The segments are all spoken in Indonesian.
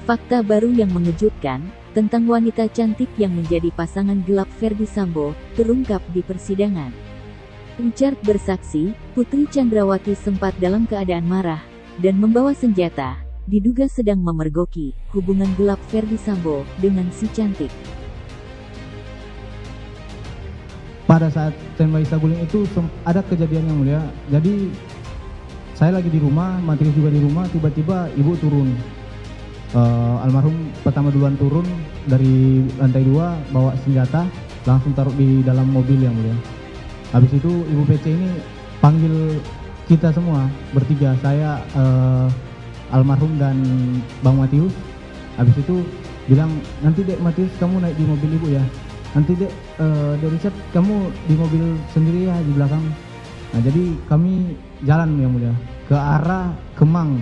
Fakta baru yang mengejutkan tentang wanita cantik yang menjadi pasangan gelap Ferdy Sambo terungkap di persidangan. Richard bersaksi, Putri Chandrawati sempat dalam keadaan marah dan membawa senjata, diduga sedang memergoki hubungan gelap Ferdy Sambo dengan si cantik. Pada saat standby Saguling itu ada kejadian yang mulia. Jadi saya lagi di rumah, Matris juga di rumah, tiba-tiba ibu turun. Almarhum pertama duluan turun dari lantai 2 bawa senjata, langsung taruh di dalam mobil yang mulia. Habis itu ibu PC ini panggil kita semua bertiga, saya, almarhum dan Bang Matius. Habis itu bilang, nanti Dek Matius kamu naik di mobil ibu ya, nanti Dek Richard kamu di mobil sendiri ya di belakang. Nah jadi kami jalan yang mulia ke arah Kemang,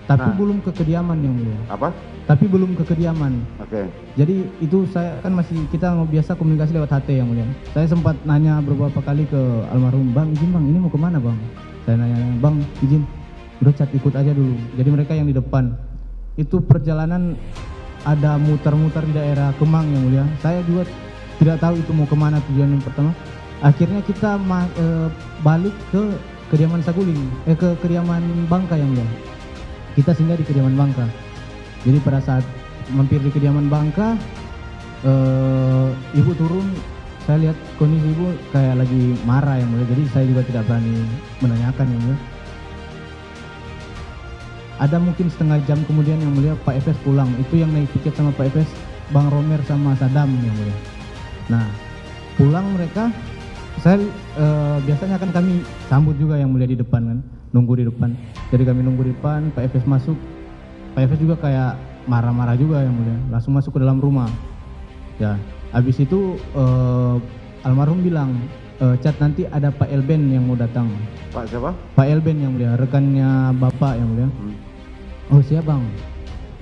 tapi belum ke kediaman yang mulia. Apa? Tapi belum ke kediaman. Oke. Jadi itu saya kan masih, kita biasa komunikasi lewat HT yang mulia. Saya sempat nanya beberapa kali ke almarhum, Bang izin Bang, ini mau kemana Bang? Saya nanya, Bang izin, udah Cat ikut aja dulu. Jadi mereka yang di depan. Itu perjalanan ada muter-muter di daerah Kemang yang mulia. Saya juga tidak tahu itu mau kemana tujuan yang pertama. Akhirnya kita balik ke kediaman Saguling, ke kediaman Bangka yang mulia. Kita singgah di kediaman Bangka. Jadi pada saat mampir di kediaman Bangka, ibu turun, saya lihat kondisi ibu kayak lagi marah yang mulia. Jadi saya juga tidak berani menanyakan yang mulia. Ada mungkin setengah jam kemudian yang mulia Pak Efes pulang. Itu yang naik tiket sama Pak Efes, Bang Romer sama Sadam yang mulia. Nah pulang mereka, saya biasanya kan kami sambut juga yang mulia di depan kan, nunggu di depan. Jadi kami nunggu di depan, Pak Efes masuk. Pak Efes juga kayak marah-marah juga yang mulia, langsung masuk ke dalam rumah. Ya, habis itu almarhum bilang, Cat nanti ada Pak Elben yang mau datang. Pak siapa? Pak Elben yang mulia, rekannya Bapak yang mulia. Oh siap Bang.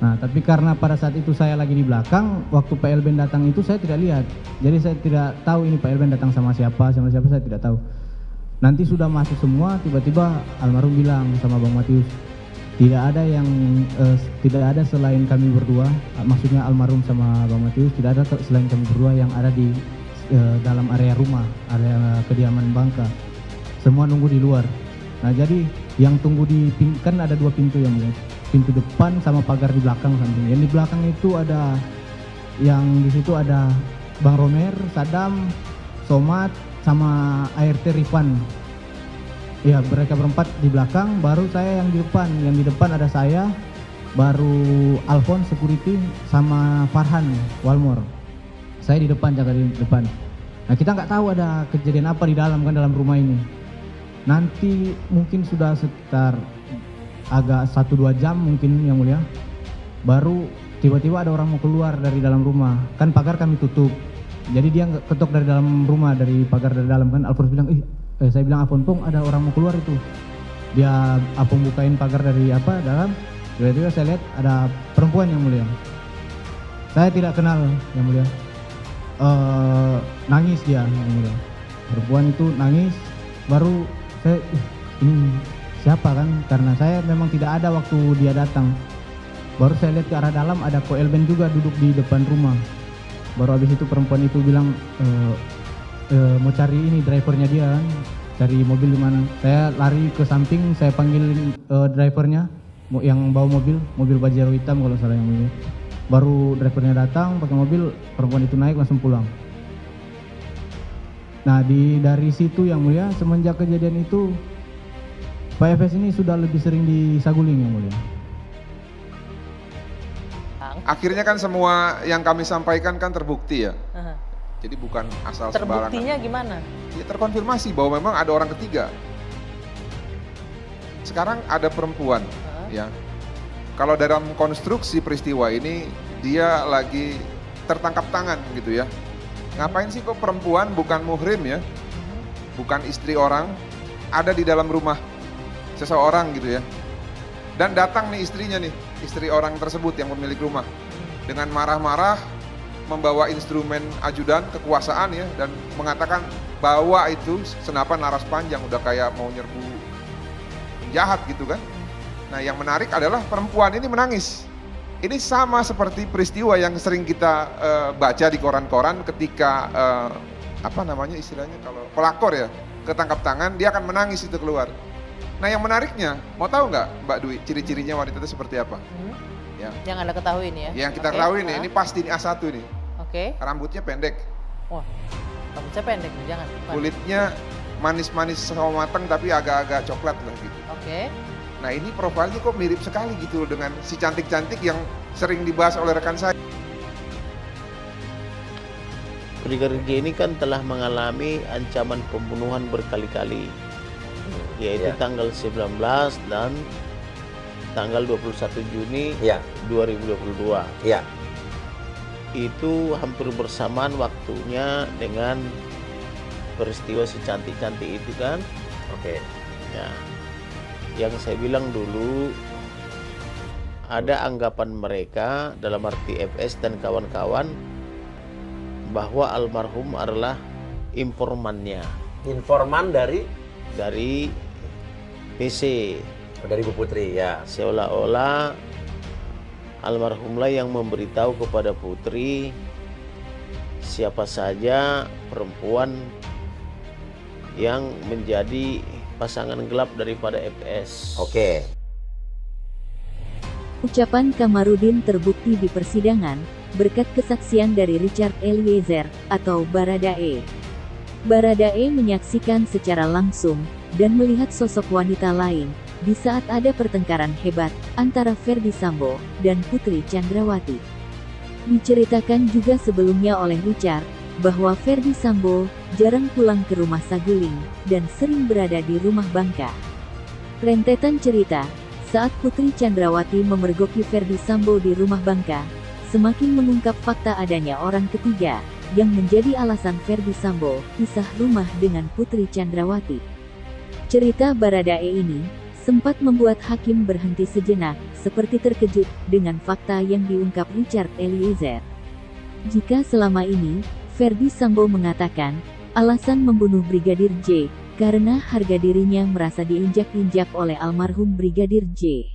Nah tapi karena pada saat itu saya lagi di belakang, waktu Pak Elben datang itu saya tidak lihat. Jadi saya tidak tahu ini Pak Elben datang sama siapa saya tidak tahu. Nanti sudah masuk semua, tiba-tiba almarhum bilang sama Bang Matius, tidak ada selain kami berdua, maksudnya almarhum sama Bang Matius, tidak ada selain kami berdua yang ada di dalam area rumah, area kediaman Bangka. Semua nunggu di luar. Nah jadi yang tunggu kan ada 2 pintu yang mulia. Pintu depan sama pagar di belakang samping. Yang di belakang itu ada, yang di situ ada Bang Romer, Sadam, Somad, sama ART Rifan. Ya mereka berempat di belakang, baru saya yang di depan. Yang di depan ada saya, baru Alphonse security sama Farhan Walmor. Saya di depan, jaga di depan. Nah kita nggak tahu ada kejadian apa di dalam kan, dalam rumah ini. Nanti mungkin sudah sekitar agak 1-2 jam mungkin yang mulia, baru tiba-tiba ada orang mau keluar dari dalam rumah. Kan pagar kami tutup, jadi dia nggak ketok dari dalam rumah, dari pagar dari dalam kan. Alphonse bilang, saya bilang Apon Pong ada orang mau keluar itu. Dia Apon bukain pagar dari dalam, tiba-tiba saya lihat ada perempuan yang mulia. Saya tidak kenal yang mulia. Nangis dia yang mulia. Perempuan itu nangis, baru saya ini siapa kan, karena saya memang tidak ada waktu dia datang. Baru saya lihat ke arah dalam ada Ko Elben juga duduk di depan rumah. Baru habis itu perempuan itu bilang mau cari ini drivernya dia kan, cari mobil di mana. Saya lari ke samping, saya panggil drivernya yang bawa mobil Pajero hitam kalau salah yang mulia. Baru drivernya datang pakai mobil, perempuan itu naik langsung pulang. Nah dari situ yang mulia, semenjak kejadian itu Pak Efes ini sudah lebih sering di Saguling yang mulia. Akhirnya kan semua yang kami sampaikan kan terbukti ya. Jadi bukan asal sembarangan. Terbuktinya gimana? Ya terkonfirmasi bahwa memang ada orang ketiga. Sekarang ada perempuan ya. Kalau dalam konstruksi peristiwa ini dia lagi tertangkap tangan gitu ya. Ngapain sih kok perempuan bukan muhrim ya, bukan istri orang, ada di dalam rumah seseorang gitu ya. Dan datang nih istrinya nih, istri orang tersebut yang pemilik rumah, dengan marah-marah membawa instrumen ajudan kekuasaan ya, dan mengatakan bawa itu senapan laras panjang, udah kayak mau nyerbu penjahat gitu kan. Nah yang menarik adalah perempuan ini menangis. Ini sama seperti peristiwa yang sering kita baca di koran-koran ketika apa namanya istilahnya kalau pelakor ya ketangkap tangan, dia akan menangis itu keluar. Nah yang menariknya, mau tahu nggak Mbak Dwi ciri-cirinya wanita itu seperti apa? Ya. Yang Anda ketahui nih ya? Yang kita ketahui nih, ini pasti ini A1 nih. Oke. Rambutnya pendek. Wah, rambutnya pendek nih, jangan. Bukan. Kulitnya manis-manis sama matang tapi agak-agak coklat lah gitu. Oke. Nah ini profilnya kok mirip sekali gitu dengan si cantik-cantik yang sering dibahas oleh rekan saya. Brigadir J ini kan telah mengalami ancaman pembunuhan berkali-kali, yaitu tanggal 19 dan tanggal 21 Juni 2022. Itu hampir bersamaan waktunya dengan peristiwa si cantik-cantik itu kan. Ya. Yang saya bilang dulu, ada anggapan mereka dalam arti FS dan kawan-kawan bahwa almarhum adalah informannya. Informan dari PC. Dari Bu Putri ya. Seolah-olah almarhumlah yang memberitahu kepada Putri siapa saja perempuan yang menjadi pasangan gelap daripada FS. Oke. Ucapan Kamarudin terbukti di persidangan berkat kesaksian dari Richard Eliezer atau Baradae. Baradae menyaksikan secara langsung dan melihat sosok wanita lain di saat ada pertengkaran hebat antara Ferdy Sambo dan Putri Chandrawati. Diceritakan juga sebelumnya oleh Richard bahwa Ferdy Sambo jarang pulang ke rumah Saguling dan sering berada di rumah Bangka. Rentetan cerita saat Putri Chandrawati memergoki Ferdy Sambo di rumah Bangka semakin mengungkap fakta adanya orang ketiga yang menjadi alasan Ferdy Sambo pisah rumah dengan Putri Chandrawati. Cerita Baradae ini sempat membuat hakim berhenti sejenak, seperti terkejut dengan fakta yang diungkap Richard Eliezer. Jika selama ini Ferdy Sambo mengatakan alasan membunuh Brigadir J karena harga dirinya merasa diinjak-injak oleh almarhum Brigadir J.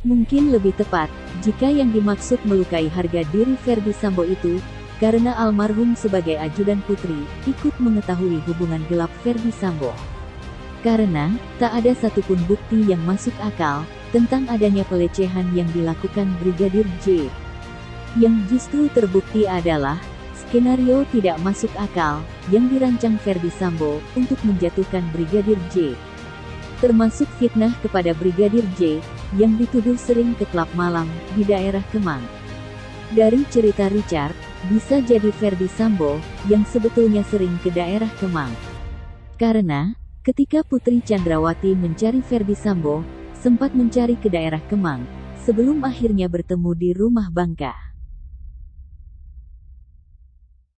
Mungkin lebih tepat jika yang dimaksud melukai harga diri Ferdy Sambo itu karena almarhum sebagai ajudan Putri ikut mengetahui hubungan gelap Ferdy Sambo. Karena tak ada satupun bukti yang masuk akal tentang adanya pelecehan yang dilakukan Brigadir J. Yang justru terbukti adalah skenario tidak masuk akal yang dirancang Ferdy Sambo untuk menjatuhkan Brigadir J. Termasuk fitnah kepada Brigadir J yang dituduh sering ke klub malam di daerah Kemang. Dari cerita Richard, bisa jadi Ferdy Sambo yang sebetulnya sering ke daerah Kemang. Karena ketika Putri Chandrawati mencari Ferdy Sambo, sempat mencari ke daerah Kemang sebelum akhirnya bertemu di rumah Bangka.